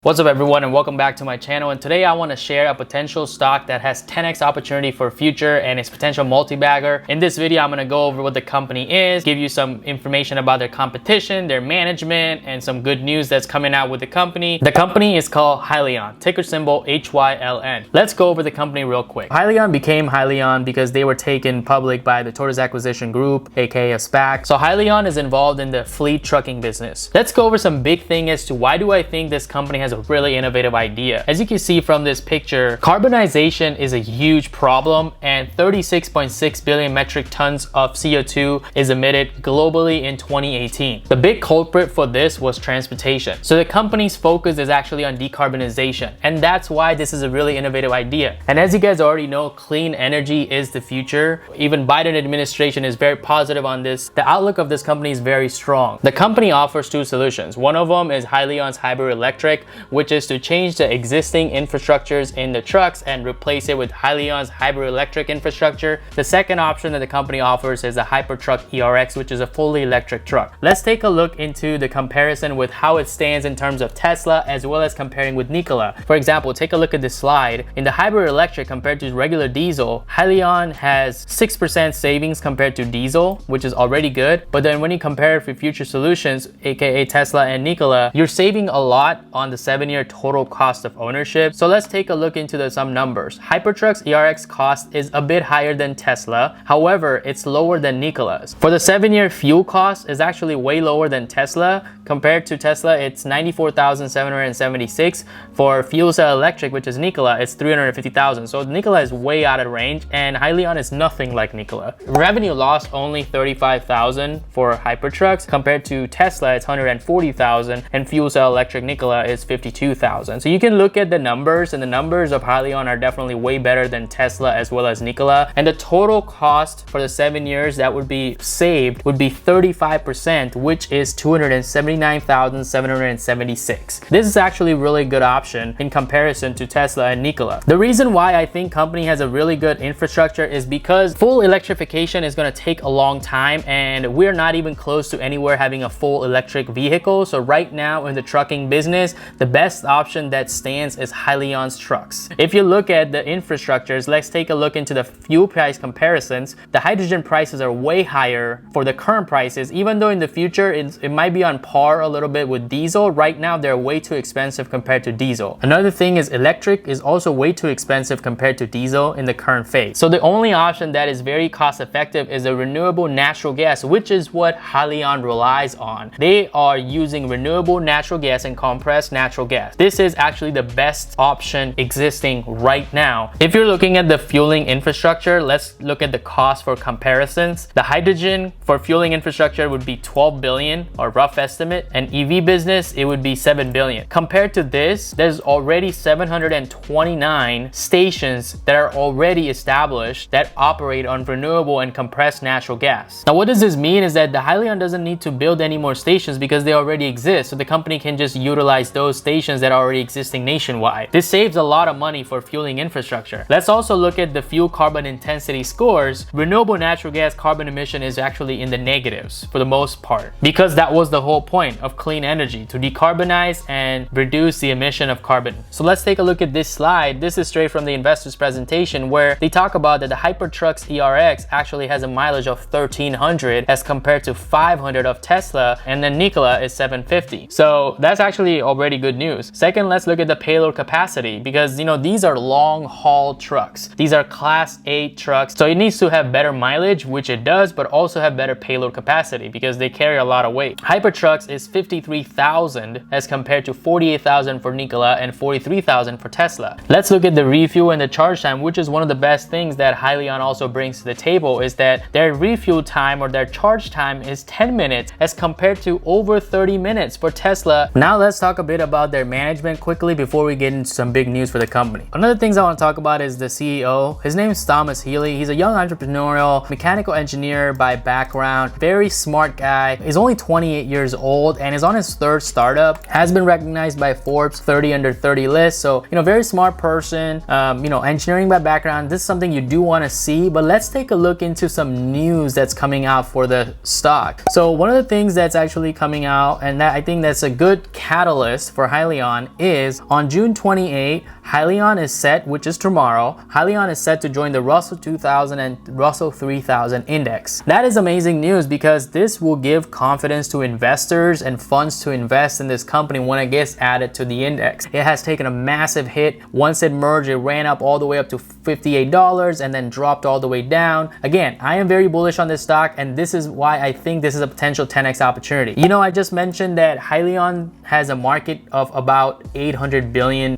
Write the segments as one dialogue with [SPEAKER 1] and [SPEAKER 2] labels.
[SPEAKER 1] What's up everyone, and welcome back to my channel. And today I want to share a potential stock that has 10x opportunity for future and its potential multi-bagger. In this video I'm going to go over what the company is, give you some information about their competition, their management, and some good news that's coming out with the company. The company is called Hyliion, ticker symbol HYLN. Let's go over the company real quick. Hyliion became Hyliion because they were taken public by the Tortoise Acquisition Group, aka a SPAC. So Hyliion is involved in the fleet trucking business. Let's go over some big thing as to why do I think this company has a really innovative idea. As you can see from this picture, carbonization is a huge problem, and 36.6 billion metric tons of CO2 is emitted globally in 2018. The big culprit for this was transportation. So the company's focus is actually on decarbonization, and that's why this is a really innovative idea. And as you guys already know, clean energy is the future. Even Biden administration is very positive on this. The outlook of this company is very strong. The company offers two solutions. One of them is Hyliion's hybrid electric, which is to change the existing infrastructures in the trucks and replace it with Hyliion's hybrid electric infrastructure. The second option that the company offers is a Hypertruck ERX, which is a fully electric truck. Let's take a look into the comparison with how it stands in terms of Tesla, as well as comparing with Nikola. For example, take a look at this slide. In the hybrid electric compared to regular diesel, Hyliion has 6% savings compared to diesel, which is already good. But then when you compare it with future solutions, aka Tesla and Nikola, you're saving a lot on the 7-year total cost of ownership. So let's take a look into some numbers. Hypertruck's ERX cost is a bit higher than Tesla. However, it's lower than Nikola's. For the 7-year fuel cost is actually way lower than Tesla. Compared to Tesla, it's 94,776. For fuel cell electric, which is Nikola, it's 350,000. So Nikola is way out of range, and Hyliion is nothing like Nikola. Revenue lost only 35,000 for Hypertrucks. Compared to Tesla, it's 140,000, and fuel cell electric Nikola is 52,000. So you can look at the numbers, and the numbers of Hyliion are definitely way better than Tesla as well as Nikola. And the total cost for the 7 years that would be saved would be 35%, which is 279,776. This is actually a really good option in comparison to Tesla and Nikola. The reason why I think company has a really good infrastructure is because full electrification is going to take a long time, and we're not even close to anywhere having a full electric vehicle. So right now in the trucking business, the best option that stands is Hyliion's trucks. If you look at the infrastructures, let's take a look into the fuel price comparisons. The hydrogen prices are way higher for the current prices, even though in the future it might be on par a little bit with diesel. Right now they're way too expensive compared to diesel. Another thing is electric is also way too expensive compared to diesel in the current phase. So the only option that is very cost effective is a renewable natural gas, which is what Hyliion relies on. They are using renewable natural gas and compressed natural gas. This is actually the best option existing right now. If you're looking at the fueling infrastructure, let's look at the cost for comparisons. The hydrogen for fueling infrastructure would be 12 billion, or rough estimate, and EV business it would be 7 billion. Compared to this, there's already 729 stations that are already established that operate on renewable and compressed natural gas. Now what does this mean is that the Hyliion doesn't need to build any more stations because they already exist, so the company can just utilize those stations that are already existing nationwide. This saves a lot of money for fueling infrastructure. Let's also look at the fuel carbon intensity scores. Renewable natural gas carbon emission is actually in the negatives for the most part, because that was the whole point of clean energy, to decarbonize and reduce the emission of carbon. So let's take a look at this slide. This is straight from the investors presentation, where they talk about that the Hypertruck's ERX actually has a mileage of 1,300 as compared to 500 of Tesla, and then Nikola is 750. So that's actually already good news. Second, let's look at the payload capacity, because these are long haul trucks. These are class 8 trucks, so it needs to have better mileage, which it does, but also have better payload capacity because they carry a lot of weight. Hypertrucks is 53,000 as compared to 48,000 for Nikola and 43,000 for Tesla. Let's look at the refuel and the charge time, which is one of the best things that Hyliion also brings to the table, is that their refuel time or their charge time is 10 minutes as compared to over 30 minutes for Tesla. Now let's talk a bit about their management quickly before we get into some big news for the company. Another things I want to talk about is the CEO. His name is Thomas Healy. He's a young entrepreneurial mechanical engineer by background, very smart guy. He's only 28 years old. old and is on his third startup, has been recognized by Forbes 30 under 30 list. So, very smart person, engineering by background. This is something you do want to see, but let's take a look into some news that's coming out for the stock. So one of the things that's actually coming out, and that I think that's a good catalyst for Hyliion, is on June 28, Hyliion is set, which is tomorrow, Hyliion is set to join the Russell 2000 and Russell 3000 index. That is amazing news because this will give confidence to investors and funds to invest in this company when it gets added to the index. It has taken a massive hit. Once it merged, it ran up all the way up to $58 and then dropped all the way down. Again, I am very bullish on this stock, and this is why I think this is a potential 10x opportunity. I just mentioned that Hyliion has a market of about $800 billion.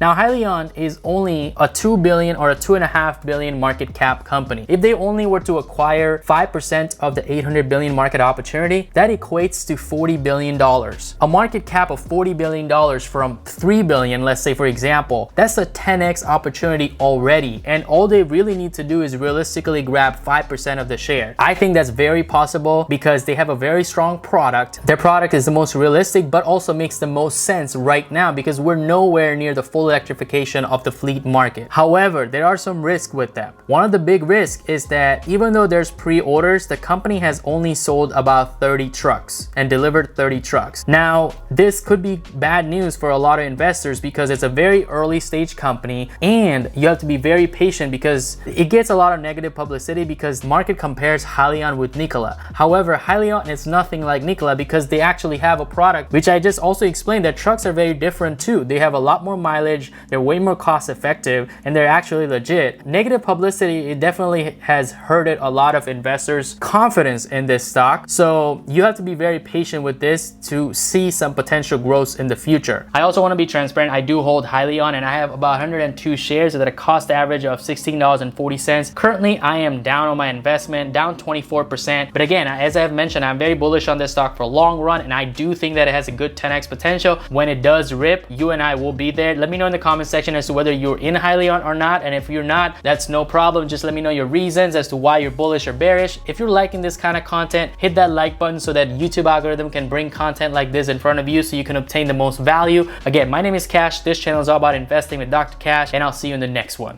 [SPEAKER 1] Now, Hyliion is only a $2 billion or a $2.5 billion market cap company. If they only were to acquire 5% of the $800 billion market opportunity, that equates to $40 billion. A market cap of $40 billion from $3 billion, let's say for example, that's a 10x opportunity already. And all they really need to do is realistically grab 5% of the share. I think that's very possible because they have a very strong product. Their product is the most realistic, but also makes the most sense right now because we're nowhere near the full electrification of the fleet market. However, there are some risks with them. One of the big risks is that even though there's pre-orders, the company has only sold about 30 trucks and delivered 30 trucks. Now, this could be bad news for a lot of investors because it's a very early stage company and you have to be very patient because it gets a lot of negative publicity because the market compares Hyliion with Nikola. However, Hyliion is nothing like Nikola because they actually have a product, which I just also explained that trucks are very different too. They have a lot more mileage, they're way more cost effective, and they're actually legit. Negative publicity, it definitely has hurted a lot of investors' confidence in this stock. So you have to be very patient with this to see some potential growth in the future. I also want to be transparent. I do hold Hyliion and I have about 102 shares at a cost average of $16.40. Currently, I am down on my investment, down 24%. But again, as I have mentioned, I'm very bullish on this stock for a long run, and I do think that it has a good 10x potential. When it does rip, you and I will be there. Let me know in the comment section as to whether you're in Hyliion or not, and if you're not, that's no problem. Just let me know your reasons as to why you're bullish or bearish. If you're liking this kind of content, hit that like button so that YouTube algorithm can bring content like this in front of you so you can obtain the most value. Again, my name is Cash. This channel is all about investing with Dr. Cash, and I'll see you in the next one.